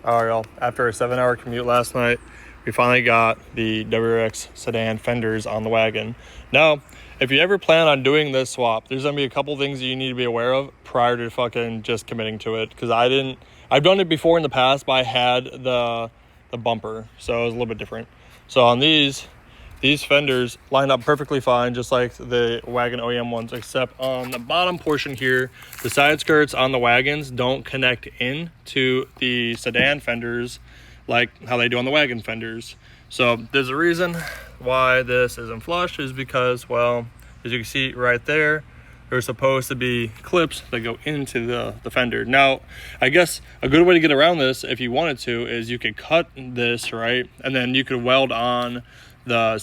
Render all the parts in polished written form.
All right, y'all. After a 7-hour commute last night, we finally got the WRX sedan fenders on the wagon. Now, if you ever plan on doing this swap, there's gonna be a couple things that you need to be aware of prior to fucking just committing to it. Because I've done it before in the past, but I had the bumper, so it was a little bit different. So on these fenders line up perfectly fine, just like the wagon OEM ones, except on the bottom portion here, the side skirts on the wagons don't connect in to the sedan fenders like how they do on the wagon fenders. So there's a reason why this isn't flush, is because, well, as you can see right there, there's supposed to be clips that go into the fender. Now, I guess a good way to get around this, if you wanted to, is you could cut this, right? And then you could weld on the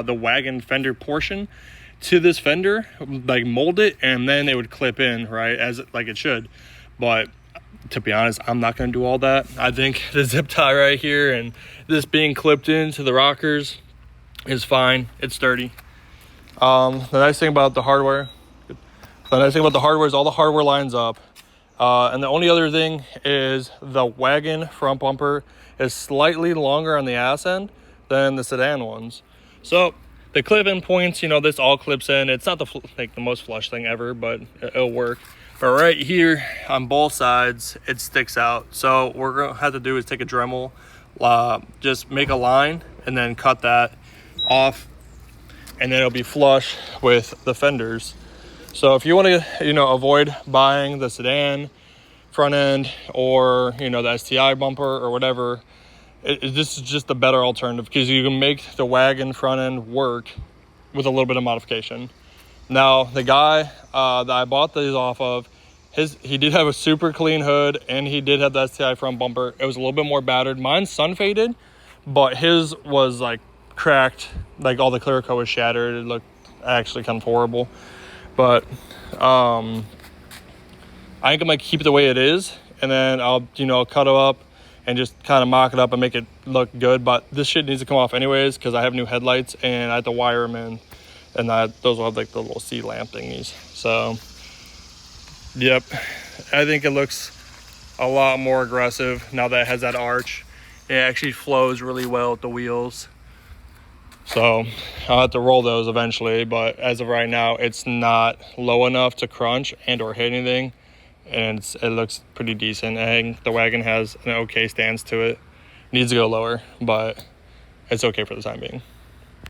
the wagon fender portion to this fender, like mold it, and then it would clip in, right, like it should. But to be honest, I'm not going to do all that. I think the zip tie right here and this being clipped into the rockers is fine. It's sturdy. The nice thing about the hardware is all the hardware lines up. And the only other thing is the wagon front bumper is slightly longer on the ass end than the sedan ones. So the clip-in points, this all clips in. It's not the most flush thing ever, but it'll work. But right here on both sides, it sticks out. So what we're gonna have to do is take a Dremel, just make a line and then cut that off, and then it'll be flush with the fenders. So if you want to, avoid buying the sedan front end or, the STI bumper or whatever, this is just the better alternative, because you can make the wagon front end work with a little bit of modification. Now, the guy that I bought these off of, he did have a super clean hood, and he did have the STI front bumper. It was a little bit more battered. Mine's sun faded, but his was like cracked, like all the clear coat was shattered. It looked actually kind of horrible. But I think I'm gonna keep it the way it is, and then I'll cut it up and just kind of mock it up and make it look good. But this shit needs to come off anyways, because I have new headlights and I have to wire them in, and those will have like the little C lamp thingies. So yep, I think it looks a lot more aggressive now that it has that arch. It actually flows really well with the wheels. So I'll have to roll those eventually, but as of right now, it's not low enough to crunch and or hit anything, and it looks pretty decent. I think the wagon has an okay stance to it. Needs to go lower, but it's okay for the time being.